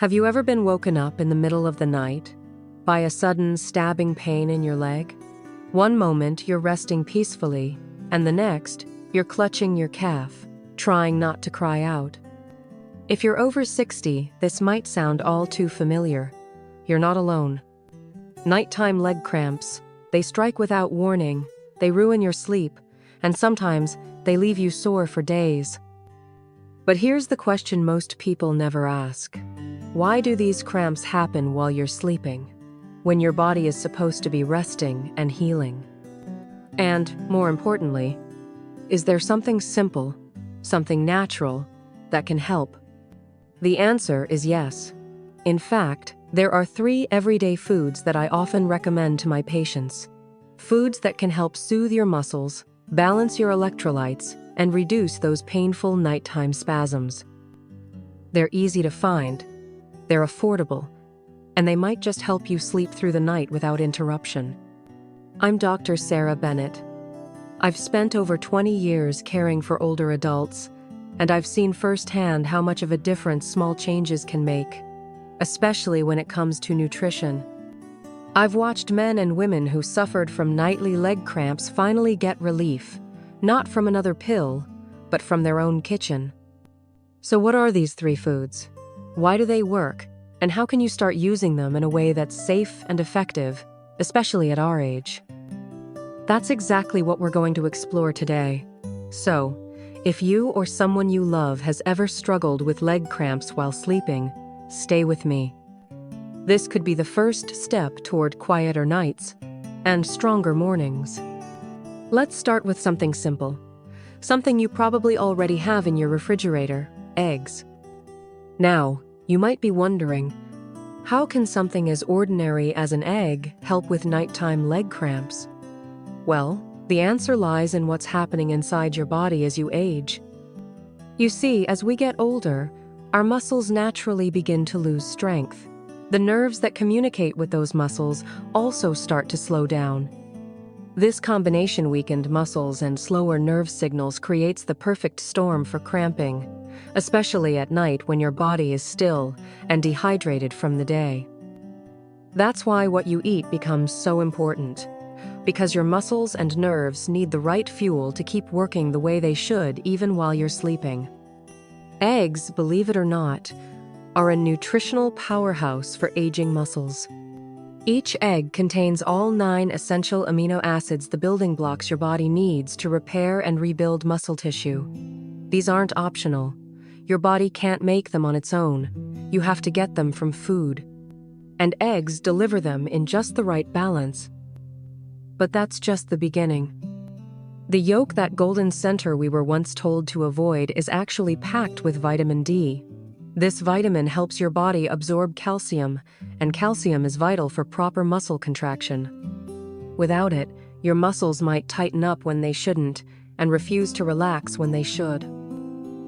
Have you ever been woken up in the middle of the night by a sudden stabbing pain in your leg? One moment you're resting peacefully, and the next, you're clutching your calf, trying not to cry out. If you're over 60, this might sound all too familiar. You're not alone. Nighttime leg cramps, they strike without warning, they ruin your sleep, and sometimes they leave you sore for days. But here's the question most people never ask. Why do these cramps happen while you're sleeping, when your body is supposed to be resting and healing? And, more importantly, is there something simple, something natural, that can help? The answer is yes. In fact, there are 3 everyday foods that I often recommend to my patients. Foods that can help soothe your muscles, balance your electrolytes, and reduce those painful nighttime spasms. They're easy to find, they're affordable, and they might just help you sleep through the night without interruption. I'm Dr. Sarah Bennett. I've spent over 20 years caring for older adults, and I've seen firsthand how much of a difference small changes can make, especially when it comes to nutrition. I've watched men and women who suffered from nightly leg cramps finally get relief, not from another pill, but from their own kitchen. So what are these 3 foods? Why do they work? And how can you start using them in a way that's safe and effective, especially at our age? That's exactly what we're going to explore today. So, if you or someone you love has ever struggled with leg cramps while sleeping, stay with me. This could be the first step toward quieter nights and stronger mornings. Let's start with something simple. Something you probably already have in your refrigerator: eggs. Now, you might be wondering, how can something as ordinary as an egg help with nighttime leg cramps? Well, the answer lies in what's happening inside your body as you age. You see, as we get older, our muscles naturally begin to lose strength. The nerves that communicate with those muscles also start to slow down. This combination, weakened muscles and slower nerve signals, creates the perfect storm for cramping, especially at night when your body is still and dehydrated from the day. That's why what you eat becomes so important, because your muscles and nerves need the right fuel to keep working the way they should even while you're sleeping. Eggs, believe it or not, are a nutritional powerhouse for aging muscles. Each egg contains all 9 essential amino acids, the building blocks your body needs to repair and rebuild muscle tissue. These aren't optional. Your body can't make them on its own. You have to get them from food. And eggs deliver them in just the right balance. But that's just the beginning. The yolk, that golden center we were once told to avoid, is actually packed with vitamin D. This vitamin helps your body absorb calcium, and calcium is vital for proper muscle contraction. Without it, your muscles might tighten up when they shouldn't, and refuse to relax when they should.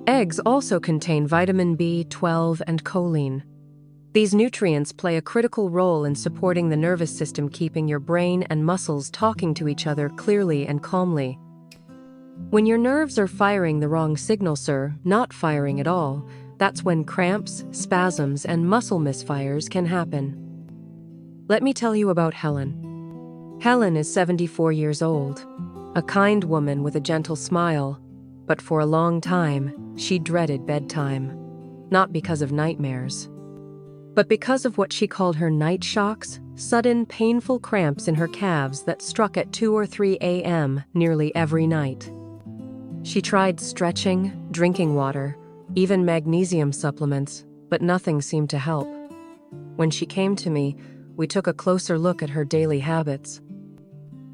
Eggs also contain vitamin B12 and choline. These nutrients play a critical role in supporting the nervous system, keeping your brain and muscles talking to each other clearly and calmly. When your nerves are firing the wrong signal, sir, not firing at all, that's when cramps, spasms, and muscle misfires can happen. Let me tell you about Helen. Helen is 74 years old, a kind woman with a gentle smile, but for a long time, she dreaded bedtime. Not because of nightmares, but because of what she called her night shocks, sudden painful cramps in her calves that struck at 2 or 3 a.m. nearly every night. She tried stretching, drinking water, even magnesium supplements, but nothing seemed to help. When she came to me, we took a closer look at her daily habits.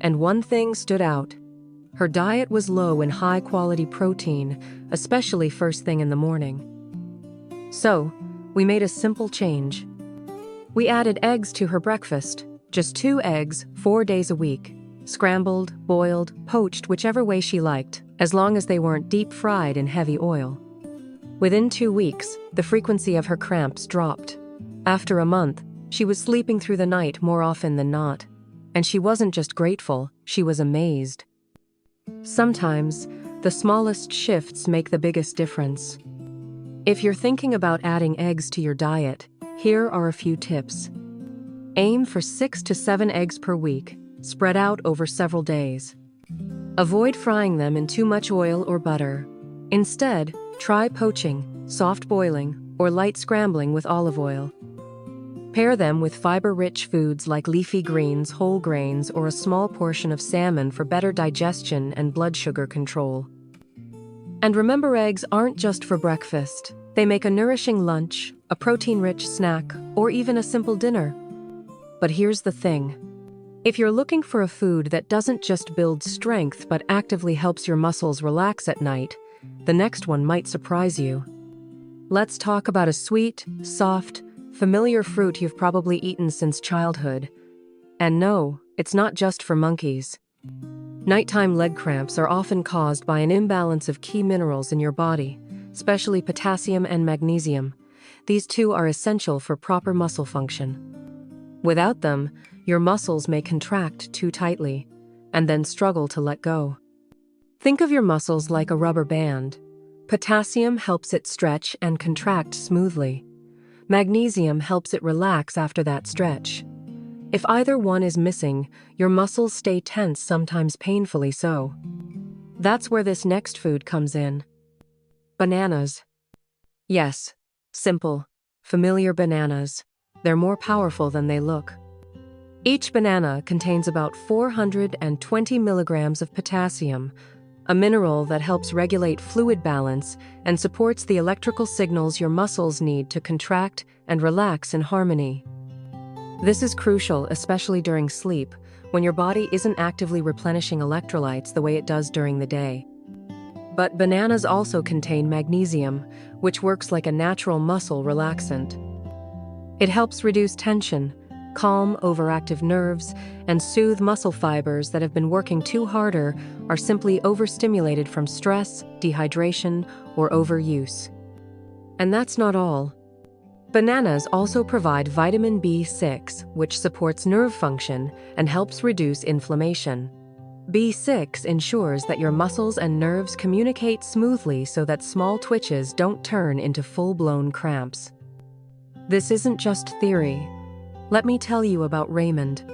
And one thing stood out. Her diet was low in high-quality protein, especially first thing in the morning. So, we made a simple change. We added eggs to her breakfast, just 2 eggs, 4 days a week. Scrambled, boiled, poached, whichever way she liked, as long as they weren't deep-fried in heavy oil. Within 2 weeks, the frequency of her cramps dropped. After a month, she was sleeping through the night more often than not. And she wasn't just grateful, she was amazed. Sometimes, the smallest shifts make the biggest difference. If you're thinking about adding eggs to your diet, Here are a few tips. Aim for 6 to 7 eggs per week, spread out over several days. Avoid frying them in too much oil or butter. Instead, try poaching, soft boiling, or light scrambling with olive oil. Pair them with fiber-rich foods like leafy greens, whole grains, or a small portion of salmon for better digestion and blood sugar control. And remember, eggs aren't just for breakfast. They make a nourishing lunch, a protein-rich snack, or even a simple dinner. But here's the thing. If you're looking for a food that doesn't just build strength but actively helps your muscles relax at night, the next one might surprise you. Let's talk about a sweet, soft, familiar fruit you've probably eaten since childhood. And no, it's not just for monkeys. Nighttime leg cramps are often caused by an imbalance of key minerals in your body, especially potassium and magnesium. These two are essential for proper muscle function. Without them, your muscles may contract too tightly and then struggle to let go. Think of your muscles like a rubber band. Potassium helps it stretch and contract smoothly. Magnesium helps it relax after that stretch. If either one is missing, your muscles stay tense, sometimes painfully so. That's where this next food comes in. Bananas. Yes, simple, familiar bananas. They're more powerful than they look. Each banana contains about 420 milligrams of potassium, a mineral that helps regulate fluid balance and supports the electrical signals your muscles need to contract and relax in harmony. This is crucial, especially during sleep, when your body isn't actively replenishing electrolytes the way it does during the day. But bananas also contain magnesium, which works like a natural muscle relaxant. It helps reduce tension, calm overactive nerves, and soothe muscle fibers that have been working too hard or are simply overstimulated from stress, dehydration, or overuse. And that's not all. Bananas also provide vitamin B6, which supports nerve function and helps reduce inflammation. B6 ensures that your muscles and nerves communicate smoothly so that small twitches don't turn into full-blown cramps. This isn't just theory. Let me tell you about Raymond.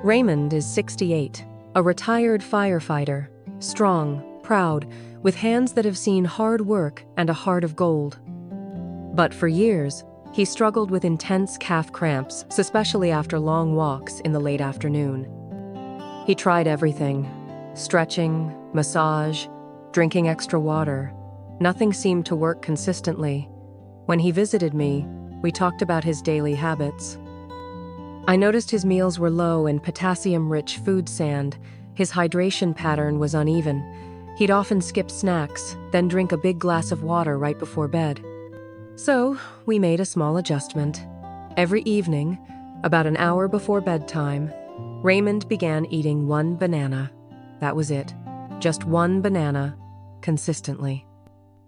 Raymond is 68, a retired firefighter, strong, proud, with hands that have seen hard work and a heart of gold. But for years, he struggled with intense calf cramps, especially after long walks in the late afternoon. He tried everything: stretching, massage, drinking extra water. Nothing seemed to work consistently. When he visited me, we talked about his daily habits. I noticed his meals were low in potassium-rich food sand. His hydration pattern was uneven. He'd often skip snacks, then drink a big glass of water right before bed. So, we made a small adjustment. Every evening, about an hour before bedtime, Raymond began eating one banana. That was it. Just one banana, consistently.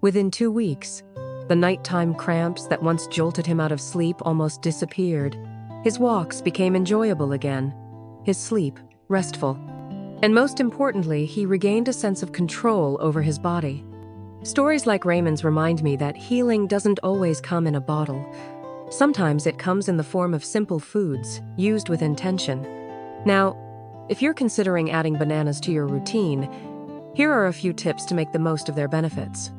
Within 2 weeks, the nighttime cramps that once jolted him out of sleep almost disappeared. His walks became enjoyable again, his sleep restful. And most importantly, he regained a sense of control over his body. Stories like Raymond's remind me that healing doesn't always come in a bottle. Sometimes it comes in the form of simple foods, used with intention. Now, if you're considering adding bananas to your routine, here are a few tips to make the most of their benefits.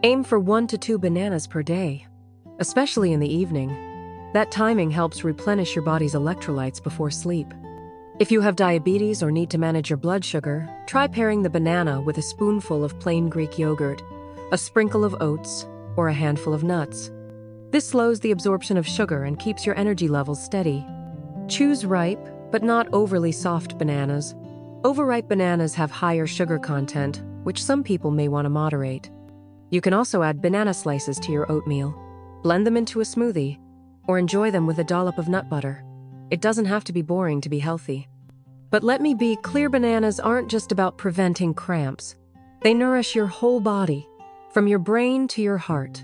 Aim for 1 to 2 bananas per day, especially in the evening. That timing helps replenish your body's electrolytes before sleep. If you have diabetes or need to manage your blood sugar, try pairing the banana with a spoonful of plain Greek yogurt, a sprinkle of oats, or a handful of nuts. This slows the absorption of sugar and keeps your energy levels steady. Choose ripe, but not overly soft bananas. Overripe bananas have higher sugar content, which some people may want to moderate. You can also add banana slices to your oatmeal. Blend them into a smoothie, or enjoy them with a dollop of nut butter. It doesn't have to be boring to be healthy. But let me be clear, bananas aren't just about preventing cramps. They nourish your whole body, from your brain to your heart.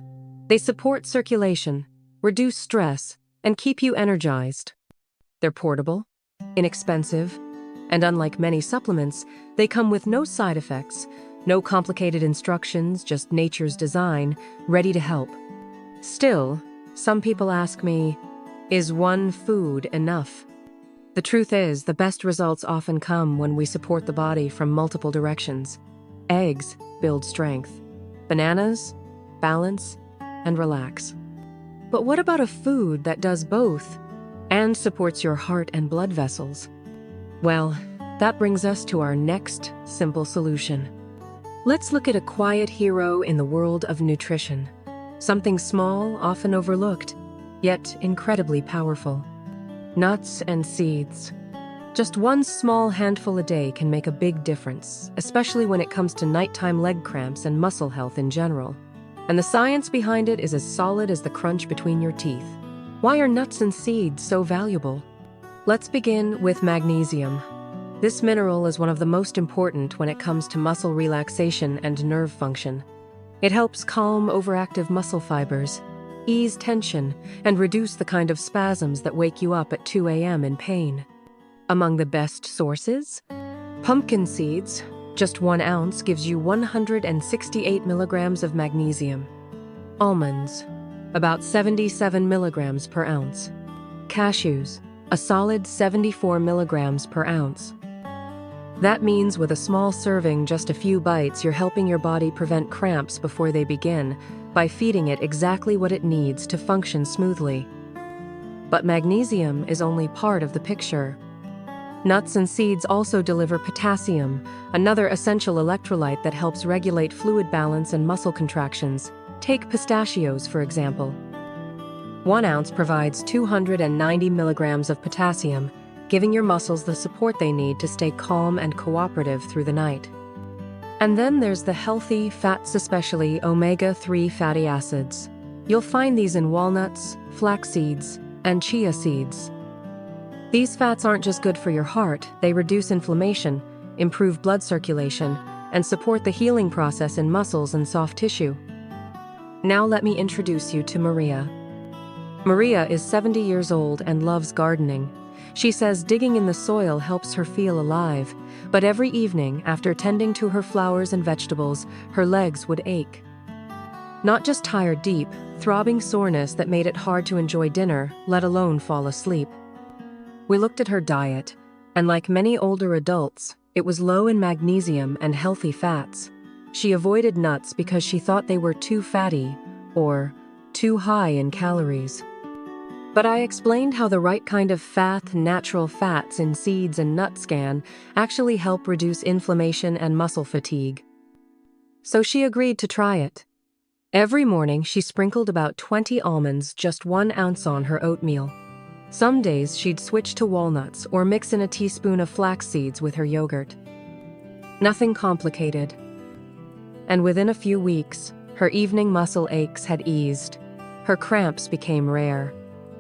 They support circulation, reduce stress, and keep you energized. They're portable, inexpensive, and unlike many supplements, they come with no side effects, no complicated instructions, just nature's design, ready to help. Still, Some people ask me, is one food enough? The truth is, the best results often come when we support the body from multiple directions. Eggs build strength. Bananas, balance, and relax. But what about a food that does both and supports your heart and blood vessels? Well, that brings us to our next simple solution. Let's look at a quiet hero in the world of nutrition. Something small, often overlooked, yet incredibly powerful. Nuts and seeds. Just one small handful a day can make a big difference, especially when it comes to nighttime leg cramps and muscle health in general. And the science behind it is as solid as the crunch between your teeth. Why are nuts and seeds so valuable? Let's begin with magnesium. This mineral is one of the most important when it comes to muscle relaxation and nerve function. It helps calm overactive muscle fibers, ease tension, and reduce the kind of spasms that wake you up at 2 a.m. in pain. Among the best sources? Pumpkin seeds. Just 1 ounce gives you 168 milligrams of magnesium. Almonds. About 77 milligrams per ounce. Cashews. A solid 74 milligrams per ounce. That means with a small serving, just a few bites, you're helping your body prevent cramps before they begin by feeding it exactly what it needs to function smoothly. But magnesium is only part of the picture. Nuts and seeds also deliver potassium, another essential electrolyte that helps regulate fluid balance and muscle contractions. Take pistachios, for example. 1 ounce provides 290 milligrams of potassium, giving your muscles the support they need to stay calm and cooperative through the night. And then there's the healthy fats, especially omega-3 fatty acids. You'll find these in walnuts, flax seeds, and chia seeds. These fats aren't just good for your heart, they reduce inflammation, improve blood circulation, and support the healing process in muscles and soft tissue. Now let me introduce you to Maria. Maria is 70 years old and loves gardening. She says digging in the soil helps her feel alive, but every evening, after tending to her flowers and vegetables, her legs would ache. Not just tired deep, throbbing soreness that made it hard to enjoy dinner, let alone fall asleep. We looked at her diet, and like many older adults, it was low in magnesium and healthy fats. She avoided nuts because she thought they were too fatty or too high in calories. But I explained how the right kind of natural fats in seeds and nuts can actually help reduce inflammation and muscle fatigue. So she agreed to try it. Every morning, she sprinkled about 20 almonds, just 1 ounce, on her oatmeal. Some days she'd switch to walnuts or mix in a teaspoon of flax seeds with her yogurt. Nothing complicated. And within a few weeks, her evening muscle aches had eased. Her cramps became rare.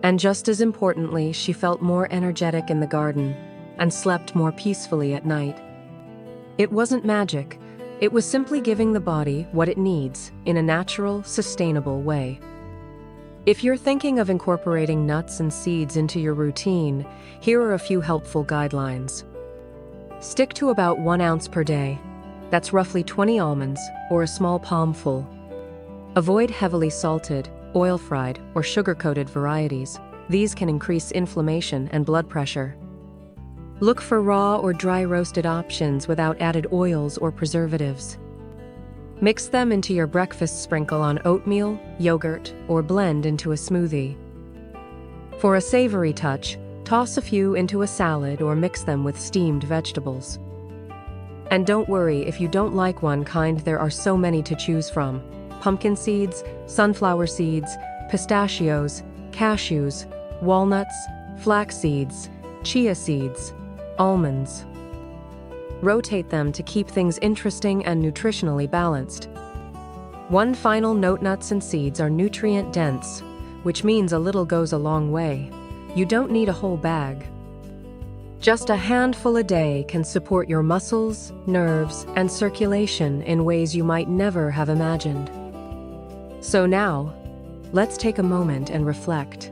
And just as importantly, she felt more energetic in the garden and slept more peacefully at night. It wasn't magic. It was simply giving the body what it needs in a natural, sustainable way. If you're thinking of incorporating nuts and seeds into your routine, here are a few helpful guidelines. Stick to about 1 ounce per day. That's roughly 20 almonds or a small palmful. Avoid heavily salted, oil-fried, or sugar-coated varieties. These can increase inflammation and blood pressure. Look for raw or dry roasted options without added oils or preservatives. Mix them into your breakfast, sprinkle on oatmeal, yogurt, or blend into a smoothie. For a savory touch, toss a few into a salad or mix them with steamed vegetables. And don't worry if you don't like one kind, there are so many to choose from. Pumpkin seeds, sunflower seeds, pistachios, cashews, walnuts, flax seeds, chia seeds, almonds. Rotate them to keep things interesting and nutritionally balanced. One final note: nuts and seeds are nutrient-dense, which means a little goes a long way. You don't need a whole bag. Just a handful a day can support your muscles, nerves, and circulation in ways you might never have imagined. So now, let's take a moment and reflect.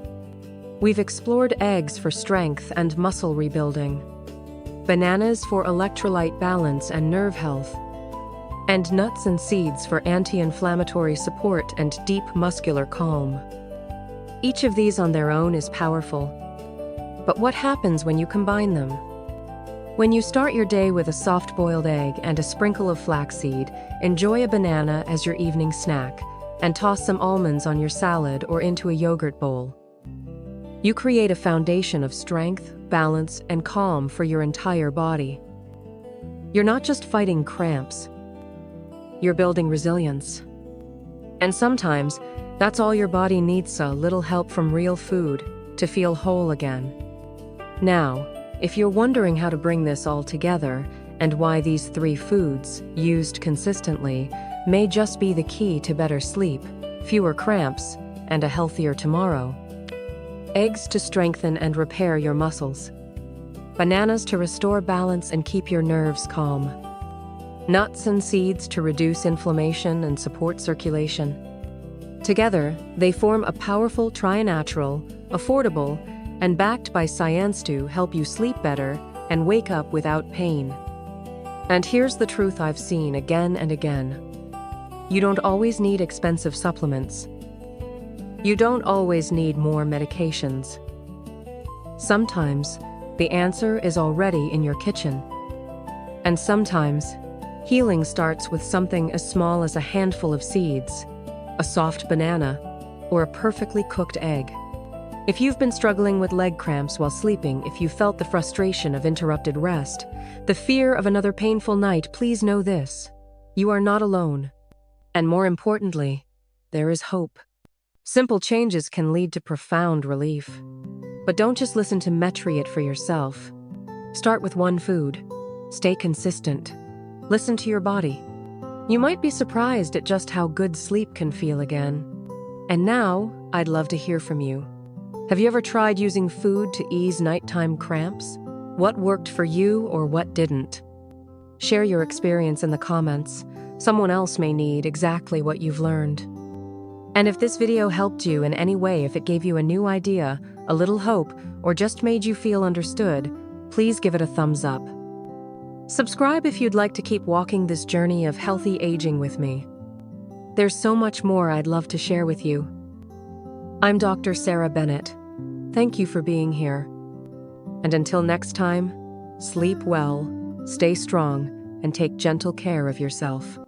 We've explored eggs for strength and muscle rebuilding, bananas for electrolyte balance and nerve health, and nuts and seeds for anti-inflammatory support and deep muscular calm. Each of these on their own is powerful. But what happens when you combine them? When you start your day with a soft-boiled egg and a sprinkle of flaxseed, enjoy a banana as your evening snack, and toss some almonds on your salad or into a yogurt bowl. You create a foundation of strength, balance, and calm for your entire body. You're not just fighting cramps. You're building resilience. And sometimes, that's all your body needs, a little help from real food to feel whole again. Now, if you're wondering how to bring this all together and why these 3 foods, used consistently, may just be the key to better sleep, fewer cramps, and a healthier tomorrow. Eggs to strengthen and repair your muscles. Bananas to restore balance and keep your nerves calm. Nuts and seeds to reduce inflammation and support circulation. Together, they form a powerful tri-natural, affordable, and backed by science to help you sleep better and wake up without pain. And here's the truth I've seen again and again. You don't always need expensive supplements. You don't always need more medications. Sometimes, the answer is already in your kitchen. And sometimes, healing starts with something as small as a handful of seeds, a soft banana, or a perfectly cooked egg. If you've been struggling with leg cramps while sleeping, if you felt the frustration of interrupted rest, the fear of another painful night, please know this: you are not alone. And more importantly, there is hope. Simple changes can lead to profound relief. But don't just listen to Metriot for yourself. Start with one food. Stay consistent. Listen to your body. You might be surprised at just how good sleep can feel again. And now, I'd love to hear from you. Have you ever tried using food to ease nighttime cramps? What worked for you or what didn't? Share your experience in the comments. Someone else may need exactly what you've learned. And if this video helped you in any way, if it gave you a new idea, a little hope, or just made you feel understood, please give it a thumbs up. Subscribe if you'd like to keep walking this journey of healthy aging with me. There's so much more I'd love to share with you. I'm Dr. Sarah Bennett. Thank you for being here. And until next time, sleep well, stay strong, and take gentle care of yourself.